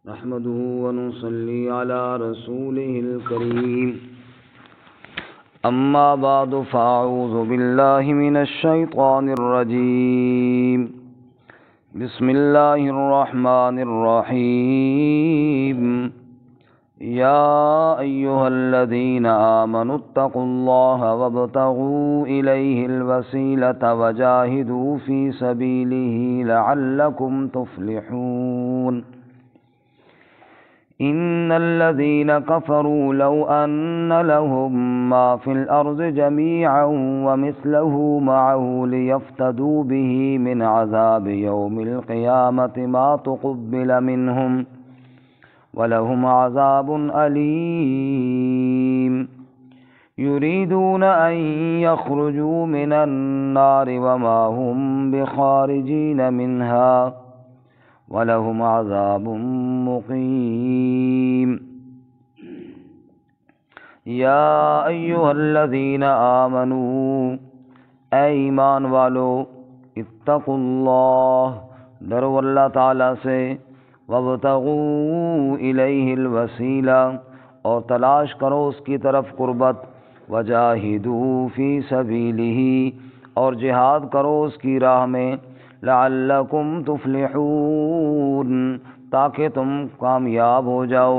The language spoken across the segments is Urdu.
نحمده ونصلي على رسوله الكريم أما بعد فأعوذ بالله من الشيطان الرجيم بسم الله الرحمن الرحيم يا أيها الذين آمنوا اتقوا الله وابتغوا إليه الوسيلة وجاهدوا في سبيله لعلكم تفلحون إن الذين كفروا لو أن لهم ما في الأرض جميعا ومثله معه ليفتدوا به من عذاب يوم القيامة ما تقبل منهم ولهم عذاب أليم يريدون أن يخرجوا من النار وما هم بخارجين منها وَلَهُمْ عَذَابٌ مُقِيمٌ یا ایھا الذین آمنوا اے ایمان والو اتقوا اللہ ڈرو اللہ تعالیٰ سے وابتغوا الیہ الوسیلہ اور تلاش کرو اس کی طرف قربت وجاہدوا فی سبیلہ اور جہاد کرو اس کی راہ میں لعلکم تفلحون تاکہ تم کامیاب ہو جاؤ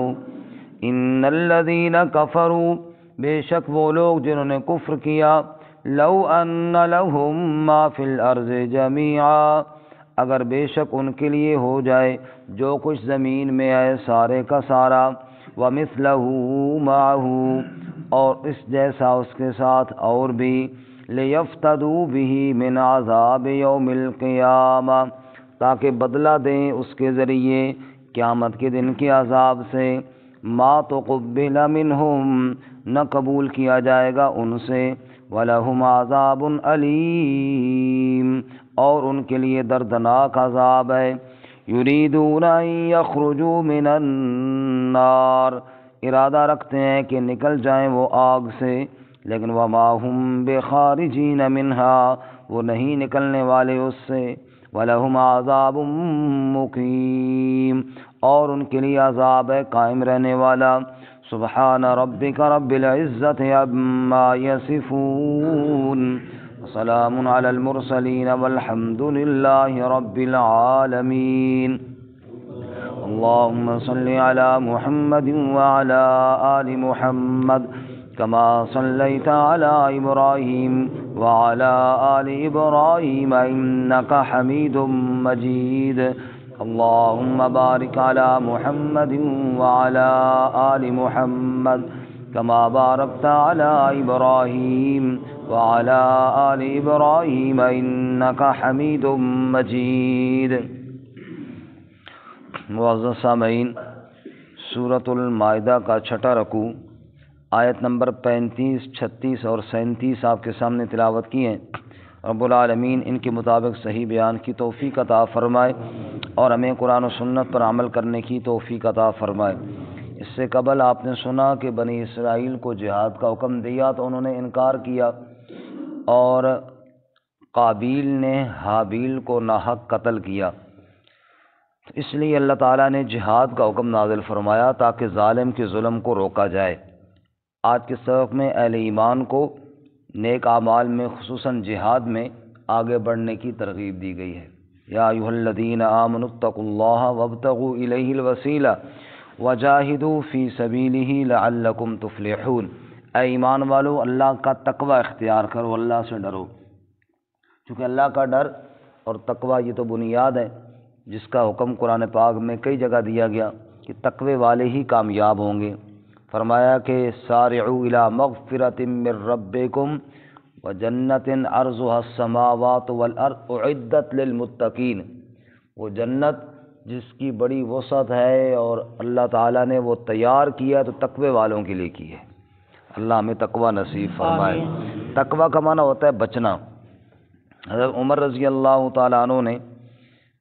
ان الذین کفروا بے شک وہ لوگ جنہوں نے کفر کیا لو ان لہم ما فی الارض جمیعا اگر بے شک ان کے لیے ہو جائے جو کچھ زمین میں ہے سارے کا سارا ومثلہ معہ اور اس جیسا اس کے ساتھ اور بھی لیفتدوا بہ من عذاب یوم القیامہ تاکہ بدلہ دیں اس کے ذریعے قیامت کے دن کے عذاب سے ما تقبل منہم نہ قبول کیا جائے گا ان سے وَلَهُمْ عَذَابٌ أَلِيمٌ اور ان کے لیے دردناک عذاب ہے یریدون ان یخرجوا من النار ارادہ رکھتے ہیں کہ نکل جائیں وہ آگ سے لیکن وَمَا هُمْ بِخَارِجِينَ مِنْهَا وہ نہیں نکلنے والے اس سے وَلَهُمْ عَذَابٌ مُقِيمٌ اور ان کے لیے عذاب ہے قائم رہنے والا سبحان ربک رب العزت عما یصفون وسلام علی المرسلین والحمد للہ رب العالمین اللهم صل علی محمد وعلى آل محمد كما صليت على إبراهيم وعلى آل إبراهيم إنك حميد مجيد اللهم بارك على محمد وعلى آل محمد كما باركت على إبراهيم وعلى آل إبراهيم إنك حميد مجيد معزز سامعین سورۃ المائدہ کا چھٹا رکوع آیت نمبر 35، 36 اور 37 آپ کے سامنے تلاوت کی ہیں۔ رب العالمین ان کے مطابق صحیح بیان کی توفیق عطا فرمائے اور ہمیں قرآن و سنت پر عمل کرنے کی توفیق عطا فرمائے۔ اس سے قبل آپ نے سنا کہ بنی اسرائیل کو جہاد کا حکم دیا تو انہوں نے انکار کیا اور قابیل نے حابیل کو ناحق قتل کیا، اس لیے اللہ تعالیٰ نے جہاد کا حکم نازل فرمایا تاکہ ظالم کے ظلم کو روکا جائے۔ آج کے سبق میں اہل ایمان کو نیک اعمال میں خصوصاً جہاد میں آگے بڑھنے کی ترغیب دی گئی ہے۔ یا ایھا الذین آمنوا اتقوا اللہ وابتغوا الیہ الوسیلہ وجاہدوا فی سبیلہ لعلکم تفلحون اے ایمان والو اللہ کا تقوی اختیار کرو، اللہ سے ڈرو، چونکہ اللہ کا ڈر اور تقوی یہ تو بنیاد ہے جس کا حکم قرآن پاک میں کئی جگہ دیا گیا کہ تقوی والے ہی کامیاب ہوں گے۔ فرمایا کہ سارعوا الی مغفرۃ من ربکم وجنۃ عرضها السماوات والارض اعدت للمتقین، وہ جنت جس کی بڑی وسعت ہے اور اللہ تعالیٰ نے وہ تیار کیا تو تقوی والوں کے لیے کی ہے۔ اللہ ہمیں تقوی نصیب فرمائے۔ تقوی کا معنی ہوتا ہے بچنا۔ حضرت عمر رضی اللہ تعالیٰ عنہ نے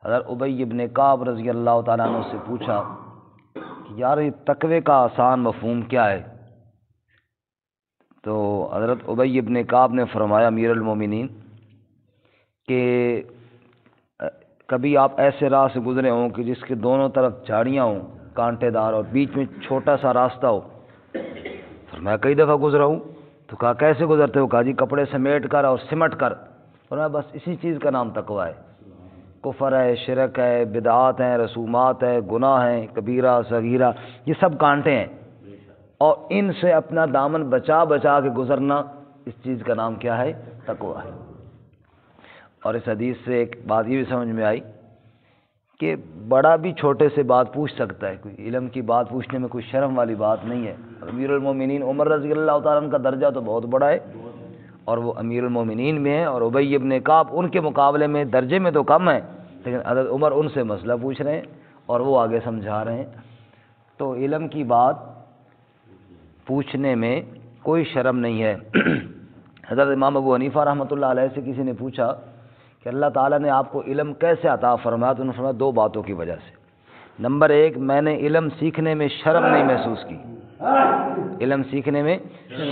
حضرت ابی بن کعب رضی اللہ تعالیٰ عنہ سے پوچھا کہ یار یہ تقوی کا آسان مفہوم کیا ہے؟ تو حضرت ابی بن کعب نے فرمایا امیر المومنین کہ کبھی آپ ایسے راہ سے گزرے ہوں کہ جس کے دونوں طرف جھاڑیاں ہوں کانٹے دار اور بیچ میں چھوٹا سا راستہ ہو. فرمایا کئی دفعہ گزرا ہوں. تو کہا کیسے گزرتے ہو؟ کہا جی کپڑے سمیٹ کر اور سمٹ کر. فرمایا بس اسی چیز کا نام تقویٰ ہے. کفر ہے، شرک ہے، بدعات ہیں، رسومات ہے، گناہ ہیں، کبیرہ صغیرہ، یہ سب کانٹے ہیں، اور ان سے اپنا دامن بچا بچا کے گزرنا، اس چیز کا نام کیا ہے؟ تقویٰ ہے. اور اس حدیث سے ایک بات یہ بھی سمجھ میں آئی کہ بڑا بھی چھوٹے سے بات پوچھ سکتا ہے. کوئی علم کی بات پوچھنے میں کوئی شرم والی بات نہیں ہے. امیر المومنین عمر رضی اللہ تعالیٰ عنہ کا درجہ تو بہت بڑا ہے، اور وہ امیر المومنین میں ہیں، اور ابی ابن کعب ان کے مقابلے میں درجے میں تو کم ہے، لیکن حضرت عمر ان سے مسئلہ پوچھ رہے ہیں اور وہ آگے سمجھا رہے ہیں. تو علم کی بات پوچھنے میں کوئی شرم نہیں ہے. حضرت امام ابو حنیفہ رحمۃ اللہ علیہ سے کسی نے پوچھا کہ اللہ تعالیٰ نے آپ کو علم کیسے عطا فرمایا؟ تو انہوں نے فرمایا دو باتوں کی وجہ سے. نمبر ایک، میں نے علم سیکھنے میں شرم نہیں محسوس کی. علم سیکھنے میں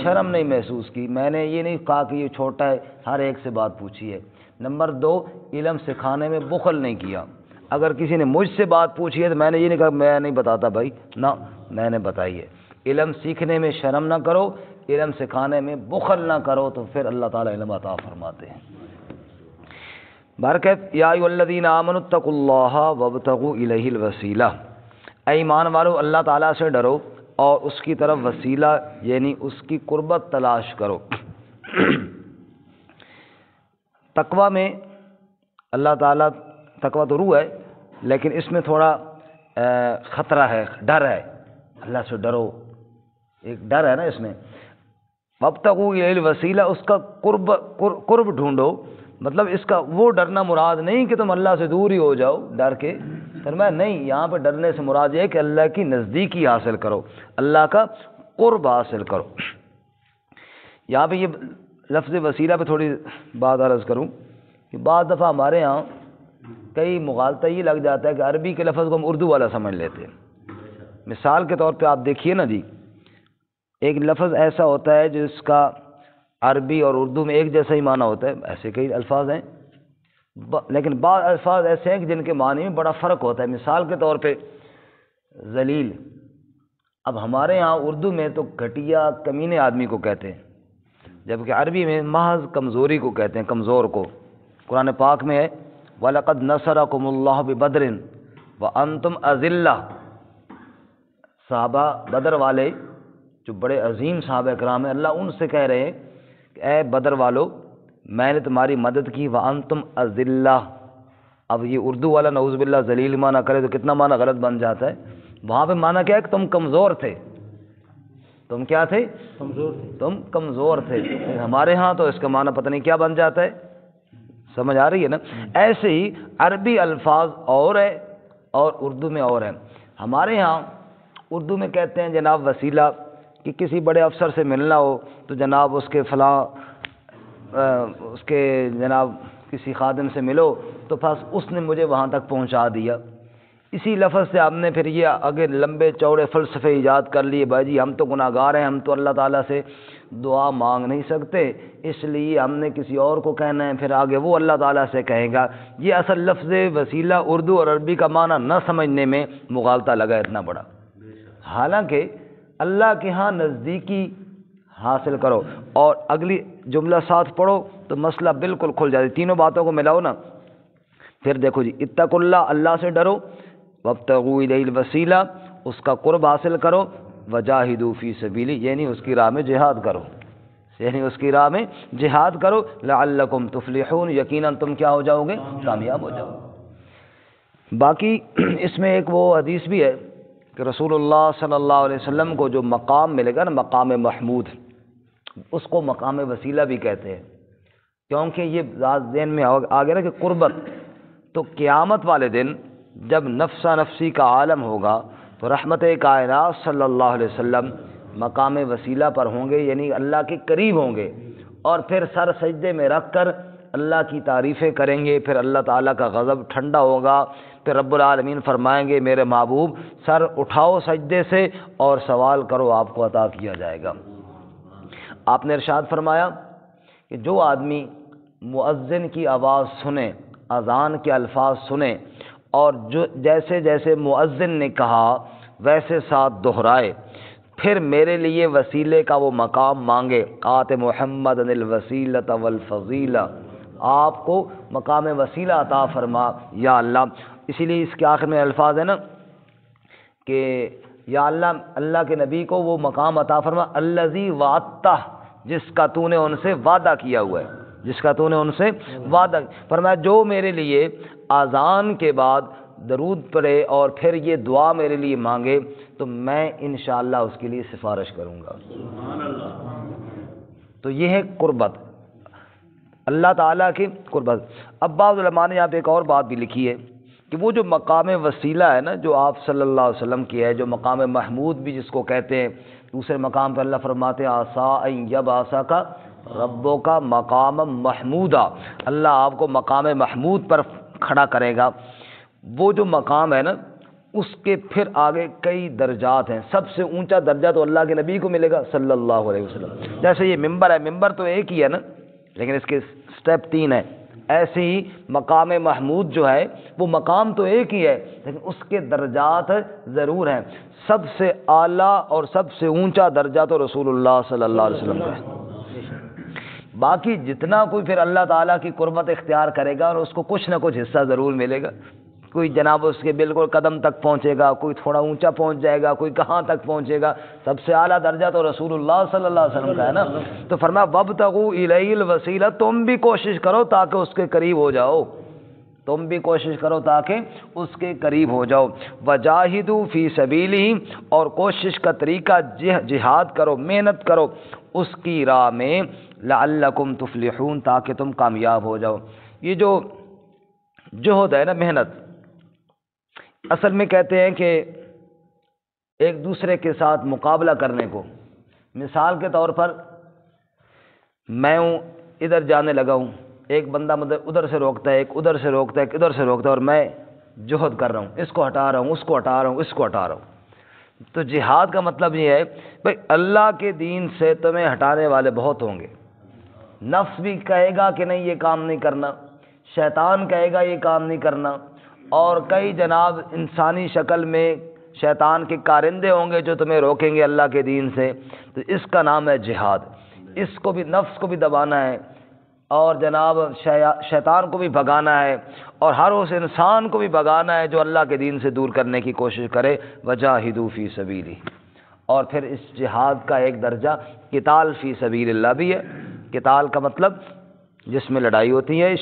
شرم نہیں محسوس کی. میں نے یہ نہیں کہا کہ یہ چھوٹا ہے، ہر ایک سے بات پوچھی ہے. نمبر دو، علم سکھانے میں بخل نہیں کیا. اگر کسی نے مجھ سے بات پوچھی ہے تو میں نے یہ نہیں کہا میں نہیں بتاتا بھائی، نہ، میں نے بتائی ہے. علم سیکھنے میں شرم نہ کرو، علم سکھانے میں بخل نہ کرو، تو پھر اللہ تعالیٰ علم عطا فرماتے ہیں. برکت یا ایھا الذین آمنوا اتقوا اللہ وابتغوا الیہ الوسیلہ. اے ایمان والو، اللہ تعالیٰ سے ڈرو اور اس کی طرف وسیلہ یعنی اس کی قربت تلاش کرو. تقویٰ میں اللہ تعالیٰ، تقویٰ تو روح ہے لیکن اس میں تھوڑا خطرہ ہے، ڈر ہے. اللہ سے ڈرو، ایک ڈر ہے نا اس میں. وابتغوا الیہ الوسیلہ، اس کا قرب ڈھونڈو. مطلب اس کا وہ ڈرنا مراد نہیں کہ تم اللہ سے دور ہی ہو جاؤ ڈر کے. فرمایا نہیں، یہاں پہ ڈرنے سے مراد یہ ہے کہ اللہ کی نزدیکی حاصل کرو، اللہ کا قرب حاصل کرو. یہاں پہ یہ لفظ وسیلہ پہ تھوڑی بات عرض کروں کہ بعض دفعہ ہمارے ہاں کئی مغالطہ یہ لگ جاتا ہے کہ عربی کے لفظ کو ہم اردو والا سمجھ لیتے ہیں. مثال کے طور پہ آپ دیکھیے نا جی، ایک لفظ ایسا ہوتا ہے جس کا عربی اور اردو میں ایک جیسا ہی معنی ہوتا ہے. ایسے کئی الفاظ ہیں، لیکن بعض الفاظ ایسے ہیں کہ جن کے معنی میں بڑا فرق ہوتا ہے. مثال کے طور پہ ذلیل، اب ہمارے ہاں اردو میں تو گھٹیا کمینے آدمی کو کہتے ہیں، جبکہ عربی میں محض کمزوری کو کہتے ہیں، کمزور کو. قرآن پاک میں ہے وَلَقَدْ نَصَرَكُمُ اللَّهُ بِبَدْرٍ وَأَنْتُمْ أَذِلَّةٌ. صحابہ بدر والے جو بڑے عظیم صحابہ کرام ہیں، اللہ ان سے کہہ رہے ہیں کہ اے بدر والو، میں نے تمہاری مدد کی. وَأَنْتُمْ أَذِلَّةٌ. اب یہ اردو والا نعوذ باللہ ذلیل معنی کرے تو کتنا معنی غلط بن جاتا ہے. وہاں پہ معنی کیا ہے کہ تم کمزور تھے. تم کیا تھے؟ کمزور تھے. تم کمزور تھے. ہمارے ہاں تو اس کا معنی پتہ نہیں کیا بن جاتا ہے. سمجھ آ رہی ہے نا؟ ایسے ہی عربی الفاظ اور ہے اور اردو میں اور ہے. ہمارے ہاں اردو میں کہتے ہیں جناب وسیلہ، کہ کسی بڑے افسر سے ملنا ہو تو جناب اس کے فلاں اس کے جناب کسی خادم سے ملو تو بس اس نے مجھے وہاں تک پہنچا دیا. اسی لفظ سے ہم نے پھر یہ آگے لمبے چوڑے فلسفے ایجاد کر لیے. بھائی جی ہم تو گناہ گار ہیں، ہم تو اللہ تعالیٰ سے دعا مانگ نہیں سکتے، اس لیے ہم نے کسی اور کو کہنا ہے، پھر آگے وہ اللہ تعالیٰ سے کہے گا. یہ اصل لفظ وسیلہ اردو اور عربی کا معنی نہ سمجھنے میں مغالطہ لگا اتنا بڑا. حالانکہ اللہ کے ہاں نزدیکی حاصل کرو. اور اگلی جملہ ساتھ پڑھو تو مسئلہ بالکل کھل جاتا ہے. تینوں باتوں کو ملاؤ نا. پھر دیکھو جی، اتقوا اللہ، اللہ سے ڈرو. وابتغوا الیہ الوسیلہ، اس کا قرب حاصل کرو. وجاہدوا فی سبیلہ، یعنی اس کی راہ میں جہاد کرو، یعنی اس کی راہ میں جہاد کرو. لعلکم تفلحون، یقیناً تم کیا ہو جاؤ گے؟ کامیاب ہو جاؤ. باقی اس میں ایک وہ حدیث بھی ہے کہ رسول اللہ صلی اللہ علیہ وسلم کو جو مقام ملے گا نا، مقام محمود، اس کو مقام وسیلہ بھی کہتے ہیں. کیونکہ یہ ذہن میں آ گیا نا کہ قربت. تو قیامت والے دن جب نفسا نفسی کا عالم ہوگا تو رحمت کائنات صلی اللہ علیہ وسلم مقام وسیلہ پر ہوں گے، یعنی اللہ کے قریب ہوں گے، اور پھر سر سجدے میں رکھ کر اللہ کی تعریفیں کریں گے. پھر اللہ تعالیٰ کا غضب ٹھنڈا ہوگا. پھر رب العالمین فرمائیں گے میرے محبوب سر اٹھاؤ سجدے سے اور سوال کرو، آپ کو عطا کیا جائے گا. آپ نے ارشاد فرمایا کہ جو آدمی مؤذن کی آواز سنے، اذان کے الفاظ سنے، اور جو جیسے جیسے مؤذن نے کہا ویسے ساتھ دہرائے، پھر میرے لیے وسیلے کا وہ مقام مانگے، آت محمد الوسیلۃ والفضیلہ، آپ کو مقام وسیلہ عطا فرما یا اللہ۔ اسی لیے اس کے آخر میں الفاظ ہے نا کہ یا اللہ، اللہ کے نبی کو وہ مقام عطا فرما الذی وعدتہ، جس کا تو نے ان سے وعدہ کیا ہوا ہے، جس کا تو نے ان سے وعدہ فرمایا، جو میرے لیے اذان کے بعد درود پڑھے اور پھر یہ دعا میرے لیے مانگے تو میں انشاءاللہ اس کے لیے سفارش کروں گا۔ تو یہ ہے قربت، اللہ تعالیٰ کی قربت۔ اب بعض علماء نے یہاں پہ ایک اور بات بھی لکھی ہے کہ وہ جو مقام وسیلہ ہے نا، جو آپ صلی اللہ علیہ وسلم کی ہے، جو مقام محمود بھی جس کو کہتے ہیں، دوسرے مقام پہ اللہ فرماتے ہیں عسیٰ ان یبعثک ربک مقام محمودا، اللہ آپ کو مقام محمود پر کھڑا کرے گا۔ وہ جو مقام ہے نا، اس کے پھر آگے کئی درجات ہیں، سب سے اونچا درجہ تو اللہ کے نبی کو ملے گا صلی اللہ علیہ وسلم۔ جیسے یہ ممبر ہے، ممبر تو ایک ہی ہے نا، لیکن اس کے سٹیپ 3 ہیں، ایسے ہی مقام محمود جو ہے وہ مقام تو ایک ہی ہے لیکن اس کے درجات ضرور ہیں۔ سب سے اعلیٰ اور سب سے اونچا درجہ تو رسول اللہ صلی اللہ علیہ وسلم کا ہے۔ باقی جتنا کوئی پھر اللہ تعالیٰ کی قربت اختیار کرے گا اور اس کو کچھ نہ کچھ حصہ ضرور ملے گا، کوئی جناب اس کے بالکل قدم تک پہنچے گا، کوئی تھوڑا اونچا پہنچ جائے گا، کوئی کہاں تک پہنچے گا، سب سے اعلیٰ درجہ تو رسول اللہ صلی اللہ علیہ وسلم کا ہے نا۔ تو فرمایا وابتغوا الیہ الوسیلہ، تم بھی کوشش کرو تاکہ اس کے قریب ہو جاؤ، تم بھی کوشش کرو تاکہ اس کے قریب ہو جاؤ۔ وجاہدوا فی سبیلہ، اور کوشش کا طریقہ جہاد کرو، محنت کرو اس کی راہ میں، لعلکم تفلحون، تاکہ تم کامیاب ہو جاؤ۔ یہ جو جہد ہے نا، محنت، اصل میں کہتے ہیں کہ ایک دوسرے کے ساتھ مقابلہ کرنے کو، مثال کے طور پر میں ہوں ادھر جانے لگا ہوں، ایک بندہ مجھے ادھر سے روکتا ہے، ایک ادھر سے روکتا ہے، ایک ادھر سے روکتا ہے، اور میں جہد کر رہا ہوں، اس کو ہٹا رہا ہوں، اس کو ہٹا رہا ہوں، اس کو ہٹا رہا ہوں۔ تو جہاد کا مطلب یہ ہے بھائی اللہ کے دین سے تمہیں ہٹانے والے بہت ہوں گے، نفس بھی کہے گا کہ نہیں یہ کام نہیں کرنا، شیطان کہے گا یہ کام نہیں کرنا، اور کئی جناب انسانی شکل میں شیطان کے کارندے ہوں گے جو تمہیں روکیں گے اللہ کے دین سے۔ تو اس کا نام ہے جہاد، اس کو بھی، نفس کو بھی دبانا ہے اور جناب شیطان کو بھی بھگانا ہے، اور ہر اس انسان کو بھی بھگانا ہے جو اللہ کے دین سے دور کرنے کی کوشش کرے۔ وجاہدوا فی سبیلہ، اور پھر اس جہاد کا ایک درجہ قتال فی سبیل اللہ بھی ہے۔ قتال کا مطلب جس میں لڑائی ہوتی ہے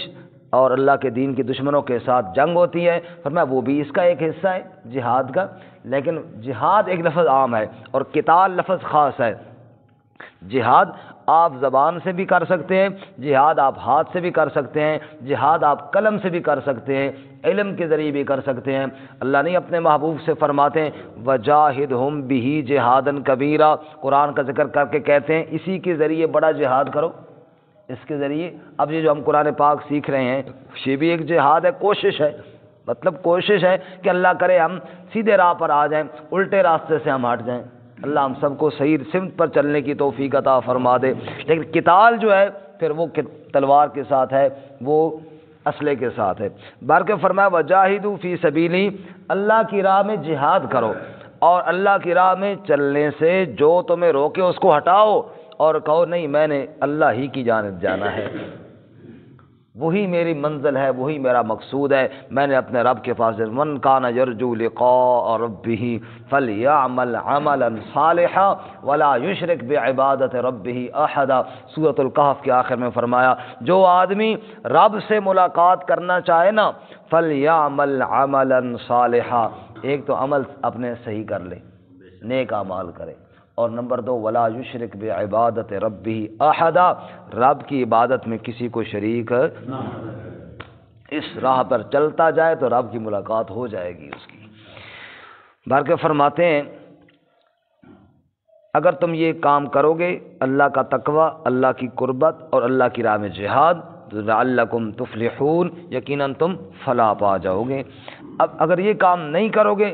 اور اللہ کے دین کے دشمنوں کے ساتھ جنگ ہوتی ہے، فرمایا وہ بھی اس کا ایک حصہ ہے جہاد کا، لیکن جہاد ایک لفظ عام ہے اور قتال لفظ خاص ہے۔ جہاد آپ زبان سے بھی کر سکتے ہیں، جہاد آپ ہاتھ سے بھی کر سکتے ہیں، جہاد آپ قلم سے بھی کر سکتے ہیں، علم کے ذریعے بھی کر سکتے ہیں۔ اللہ نہیں اپنے محبوب سے فرماتے ہیں وجاہدہم بہ جہادا کبیرا، قرآن کا ذکر کر کے کہتے ہیں اسی کے ذریعے بڑا جہاد کرو، اس کے ذریعے۔ اب یہ جو ہم قرآن پاک سیکھ رہے ہیں یہ بھی ایک جہاد ہے، کوشش ہے، مطلب کوشش ہے کہ اللہ کرے ہم سیدھے راہ پر آ جائیں، الٹے راستے سے ہم ہٹ جائیں۔ اللہ ہم سب کو صحیح سمت پر چلنے کی توفیق عطا فرما دے۔ لیکن قتال جو ہے پھر وہ تلوار کے ساتھ ہے، وہ اسلحے کے ساتھ ہے۔ بلکہ فرمایا وجاہدوا فی سبیلہ، اللہ کی راہ میں جہاد کرو، اور اللہ کی راہ میں چلنے سے جو تمہیں روکے اس کو ہٹاؤ، اور کہو نہیں میں نے اللہ ہی کی جانب جانا ہے، وہی میری منزل ہے، وہی میرا مقصود ہے، میں نے اپنے رب کے پاس من کان یرجو لقاء ربہ فلیعمل عملا صالحا ولا یشرک بعبادۃ ربہ احدا۔ سورۃ الکہف کے آخر میں فرمایا جو آدمی رب سے ملاقات کرنا چاہے نا فلیعمل عملا صالحا، ایک تو عمل اپنے صحیح کر لے، نیک اعمال کرے، اور نمبر 2 ولا یشرک بعبادۃ ربہ احدا، رب کی عبادت میں کسی کو شریک نہ، اس راہ پر چلتا جائے تو رب کی ملاقات ہو جائے گی اس کی۔ بلکہ فرماتے ہیں اگر تم یہ کام کرو گے، اللہ کا تقوی، اللہ کی قربت اور اللہ کی راہ میں جہاد، تو لعلکم تفلحون، یقیناً تم فلاح پا جاؤ گے۔ اب اگر یہ کام نہیں کرو گے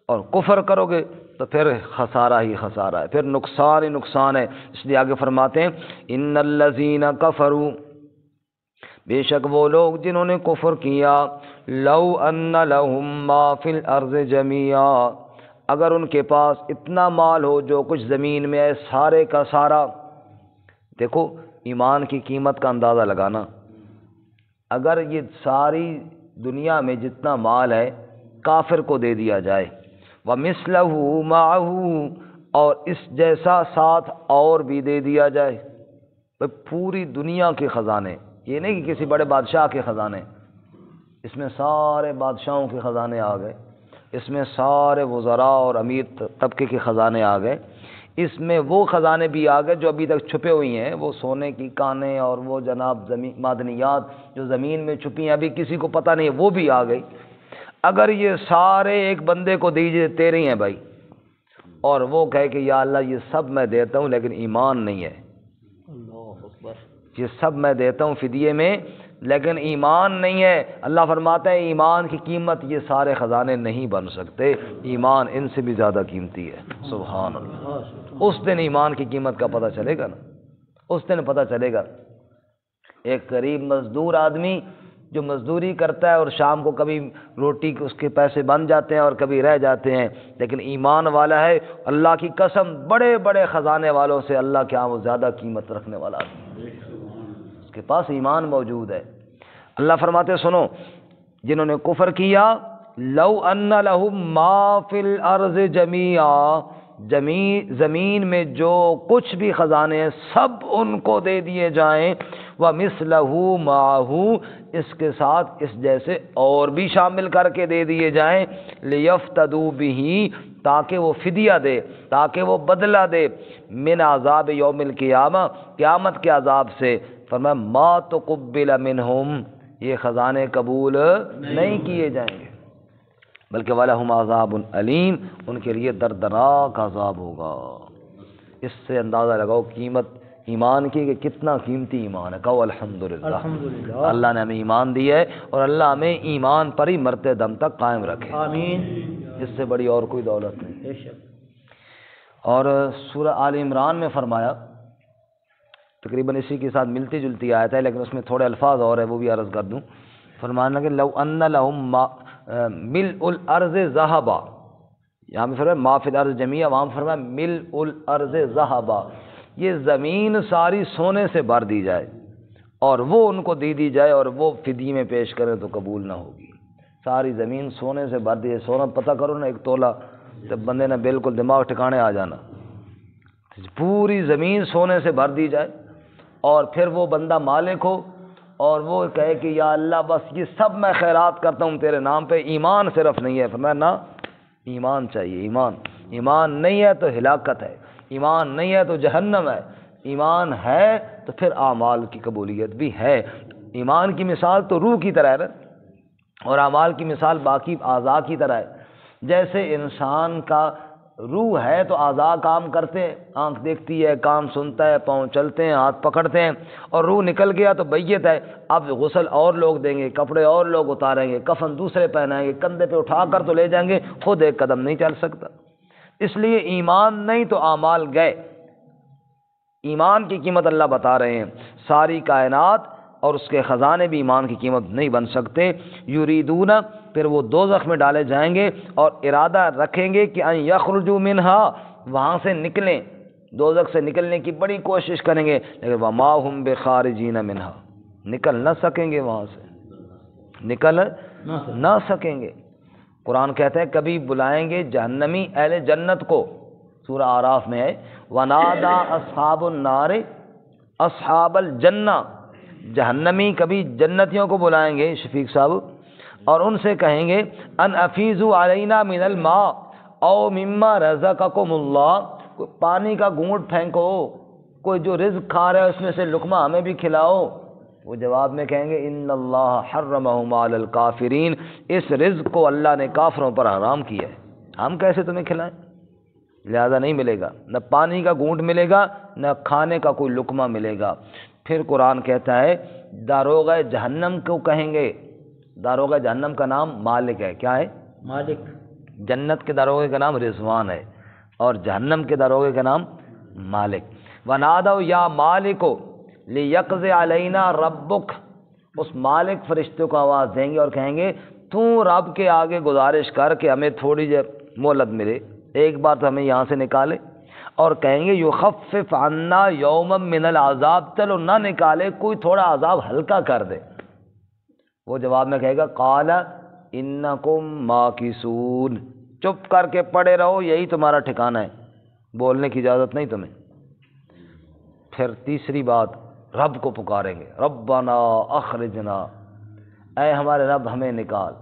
اور کفر کرو گے تو پھر خسارہ ہی خسارہ ہے، پھر نقصان ہی نقصان ہے۔ اس لیے آگے فرماتے ہیں ان الذین کفروا، بے شک وہ لوگ جنہوں نے کفر کیا، لو ان لہم ما فی الارض جمیعا، اگر ان کے پاس اتنا مال ہو جو کچھ زمین میں ہے سارے کا سارا، دیکھو ایمان کی قیمت کا اندازہ لگانا، اگر یہ ساری دنیا میں جتنا مال ہے کافر کو دے دیا جائے، وَمِثْلَهُ مَعَهُ اور اس جیسا ساتھ اور بھی دے دیا جائے، پوری دنیا کے خزانے، یہ نہیں کہ کسی بڑے بادشاہ کے خزانے، اس میں سارے بادشاہوں کے خزانے آ گئے، اس میں سارے وزراء اور امیر طبقے کے خزانے آ گئے، اس میں وہ خزانے بھی آ گئے جو ابھی تک چھپے ہوئی ہیں، وہ سونے کی کانیں اور وہ جناب معدنیات جو زمین میں چھپی ہیں ابھی کسی کو پتہ نہیں، وہ بھی آ گئی۔ اگر یہ سارے ایک بندے کو دیجیے تیرے ہیں بھائی، اور وہ کہے کہ یا اللہ یہ سب میں دیتا ہوں لیکن ایمان نہیں ہے، یہ سب میں دیتا ہوں فدیے میں لیکن ایمان نہیں ہے، اللہ فرماتا ہے ایمان کی قیمت یہ سارے خزانے نہیں بن سکتے، ایمان ان سے بھی زیادہ قیمتی ہے۔ سبحان اللہ، اس دن ایمان کی قیمت کا پتہ چلے گا نا، اس دن پتہ چلے گا۔ ایک غریب مزدور آدمی جو مزدوری کرتا ہے اور شام کو کبھی روٹی اس کے پیسے بن جاتے ہیں اور کبھی رہ جاتے ہیں، لیکن ایمان والا ہے، اللہ کی قسم بڑے بڑے خزانے والوں سے اللہ کے ہاں وہ زیادہ قیمت رکھنے والا آدمی ہے، اس کے پاس ایمان موجود ہے۔ اللہ فرماتے سنو، جنہوں نے کفر کیا، لو ان لہم ما فی الارض جمیعا، زمین میں جو کچھ بھی خزانے ہیں سب ان کو دے دیے جائیں، وَمِثْلَهُ مَعَهُ اس کے ساتھ اس جیسے اور بھی شامل کر کے دے دیے جائیں، لِيَفْتَدُوا بِهِ تاکہ وہ فدیہ دے، تاکہ وہ بدلہ دے، من عذاب یوم القیامہ قیامت کے عذاب سے۔ فرمایا ما تقبل منہم یہ خزانے قبول نہیں کیے جائیں گے، بلکہ وَلَهُمْ عَذَابٌ علیم ان کے لیے دردناک عذاب ہوگا۔ اس سے اندازہ لگاؤ قیمت ایمان کی کہ کتنا قیمتی ایمان ہے، کہو الحمدللہ۔ اللہ نے ہمیں ایمان دی ہے اور اللہ ہمیں ایمان پر ہی مرتے دم تک قائم رکھے، آمین۔ اس سے بڑی اور کوئی دولت نہیں۔ اور سورہ آل عمران میں فرمایا، تقریباً اسی کے ساتھ ملتی جلتی آیت ہے لیکن اس میں تھوڑے الفاظ اور ہیں وہ بھی عرض کر دوں۔ فرمانا کہ لو ان لہم ملء الارض ذہبا، یہاں میں فرمایا ما فی الارض جمیعا، وہاں فرمایا ملء الارض ذہبا، یہ زمین ساری سونے سے بھر دی جائے اور وہ ان کو دی جائے اور وہ فدیے میں پیش کرے تو قبول نہ ہوگی۔ ساری زمین سونے سے بھر دی، سونا پتہ کرو نا ایک تولہ، تب بندے نے بالکل دماغ ٹھکانے آ جانا، پوری زمین سونے سے بھر دی جائے اور پھر وہ بندہ مالک ہو اور وہ کہے کہ یا اللہ بس یہ سب میں خیرات کرتا ہوں تیرے نام پہ، ایمان صرف نہیں ہے۔ فرمایا نہ، ایمان چاہیے، ایمان نہیں ہے تو ہلاکت ہے، ایمان نہیں ہے تو جہنم ہے، ایمان ہے تو پھر اعمال کی قبولیت بھی ہے۔ ایمان کی مثال تو روح کی طرح ہے اور اعمال کی مثال باقی اعضاء کی طرح ہے۔ جیسے انسان کا روح ہے تو اعضاء کام کرتے ہیں، آنکھ دیکھتی ہے، کان سنتا ہے، پاؤں چلتے ہیں، ہاتھ پکڑتے ہیں، اور روح نکل گیا تو بیت ہے، اب غسل اور لوگ دیں گے، کپڑے اور لوگ اتاریں گے، کفن دوسرے پہنائیں گے، کندھے پہ اٹھا کر تو لے جائیں گے، خود ایک قدم نہیں چل سکتا۔ اس لیے ایمان نہیں تو اعمال گئے۔ ایمان کی قیمت اللہ بتا رہے ہیں، ساری کائنات اور اس کے خزانے بھی ایمان کی قیمت نہیں بن سکتے۔ یریدون پھر وہ دوزخ میں ڈالے جائیں گے اور ارادہ رکھیں گے کہ ان یخرجوا منہا وہاں سے نکلیں، دوزخ سے نکلنے کی بڑی کوشش کریں گے لیکن وما هم بخارجین منہا نکل نہ سکیں گے، وہاں سے نکل نہ سکیں گے۔ قرآن کہتا ہے کبھی بلائیں گے جہنمی اہل جنت کو، سورہ اعراف میں ہے ونادا اصحاب النار اصحاب الجنہ، جہنمی کبھی جنتیوں کو بلائیں گے شفیق صاحب اور ان سے کہیں گے ان افیضوا علینا من الماء او مما رزقکم اللہ، کوئی پانی کا گھونٹ پھینکو، کوئی جو رزق کھا رہا ہے اس میں سے لقمہ ہمیں بھی کھلاؤ۔ وہ جواب میں کہیں گے ان اللہ حرمہما علی الکافرین، اس رزق کو اللہ نے کافروں پر حرام کیا ہے، ہم کیسے تمہیں کھلائیں، لہذا نہیں ملے گا، نہ پانی کا گھونٹ ملے گا نہ کھانے کا کوئی لقمہ ملے گا۔ پھر قرآن کہتا ہے داروغہ جہنم کو کہیں گے، داروغہ جہنم کا نام مالک ہے، کیا ہے؟ مالک۔ جنت کے داروغے کا نام رضوان ہے اور جہنم کے داروغے کا نام مالک۔ وَنَادَوْا يَا مَالِكُ لِيَقْضِ عَلَيْنَا رَبُّكَ، اس مالک فرشتوں کو آواز دیں گے اور کہیں گے تو رب کے آگے گزارش کر کہ ہمیں تھوڑی مہلت ملے، ایک بار تو ہمیں یہاں سے نکالے، اور کہیں گے یخفف عنا یوما من العذاب، چلو نہ نکالے، کوئی تھوڑا عذاب ہلکا کر دے۔ وہ جواب میں کہے گا قال انکم ماکثون، چپ کر کے پڑے رہو، یہی تمہارا ٹھکانہ ہے، بولنے کی اجازت نہیں تمہیں۔ پھر تیسری بات، رب کو پکاریں گے، ربنا اخرجنا، اے ہمارے رب ہمیں نکال،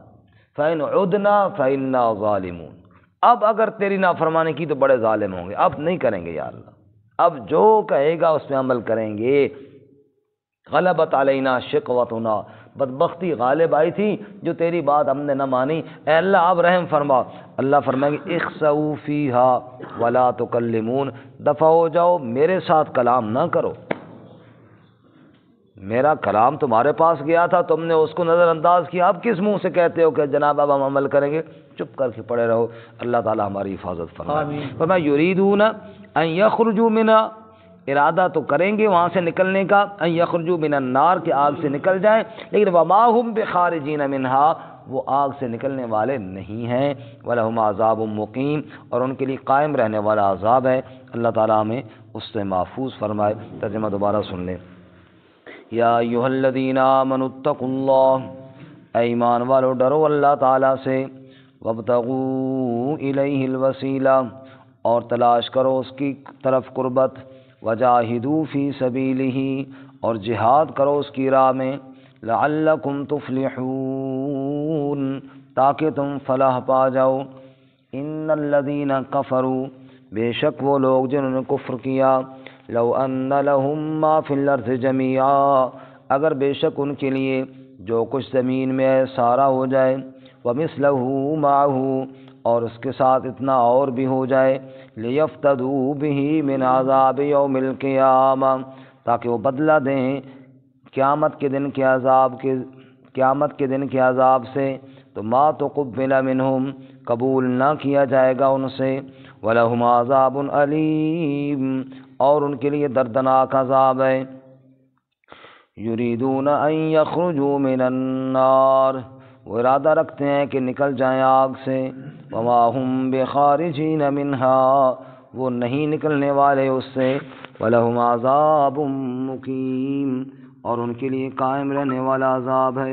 فإن عدنا فإنا ظالمون، اب اگر تیری نافرمانی کی تو بڑے ظالم ہوں گے، اب نہیں کریں گے یا اللہ، اب جو کہے گا اس پہ عمل کریں گے۔ غلبت علینا شقوتنا، بدبختی غالب آئی تھی جو تیری بات ہم نے نہ مانی، اے اللہ اب رحم فرما۔ اللہ فرمائیں گے اخسؤ فیہا ولا تکلمون، دفع ہو جاؤ، میرے ساتھ کلام نہ کرو، میرا کلام تمہارے پاس گیا تھا، تم نے اس کو نظر انداز کیا، اب کس منہ سے کہتے ہو کہ جناب اب ہم عمل کریں گے؟ چپ کر کے پڑے رہو۔ اللہ تعالی ہماری حفاظت فرمائے۔ فرمایا یریدون ان یخرجوا منها، ارادہ تو کریں گے وہاں سے نکلنے کا، ان یخرجوا من النار، کہ آگ سے نکل جائیں، لیکن وما هم بخارجین منها، وہ آگ سے نکلنے والے نہیں ہیں، ولہم عذاب مقیم، اور ان کے لیے قائم رہنے والا عذاب ہے۔ اللہ تعالی ہمیں اس سے محفوظ فرمائے۔ ترجمہ دوبارہ سن لیں۔ یا ایھا الذین آمنوا اتقوا اللہ، اے ایمان والو ڈرو اللہ تعالیٰ سے، وابتغوا الیہ الوسیلہ، اور تلاش کرو اس کی طرف قربت، وجاہدوا فی سبیلہ، اور جہاد کرو اس کی راہ میں، لعلکم تفلحون، تاکہ تم فلاح پا جاؤ۔ ان الذین کفروا، بے شک وہ لوگ جنہوں نے کفر کیا، لو ان لہم ما فی الارض جمیعا، اگر بے شک ان کے لیے جو کچھ زمین میں ہے سارا ہو جائے، ومثلہ معہ، اور اس کے ساتھ اتنا اور بھی ہو جائے، لیفتدوا بہ من عذاب یوم القیامہ، تاکہ وہ بدلہ دیں قیامت کے دن کے عذاب سے، تو ما تقبل منہم، قبول نہ کیا جائے گا ان سے، وَلَهُمْ عَذَابٌ أَلِيمٌ، اور ان کے لیے دردناک عذاب ہے۔ یریدون ان یخرجوا من النار، وہ ارادہ رکھتے ہیں کہ نکل جائیں آگ سے، وما هم بخارجین منها، وہ نہیں نکلنے والے اس سے، وَلَهُمْ عَذَابٌ مُقِيمٌ، اور ان کے لیے قائم رہنے والا عذاب ہے۔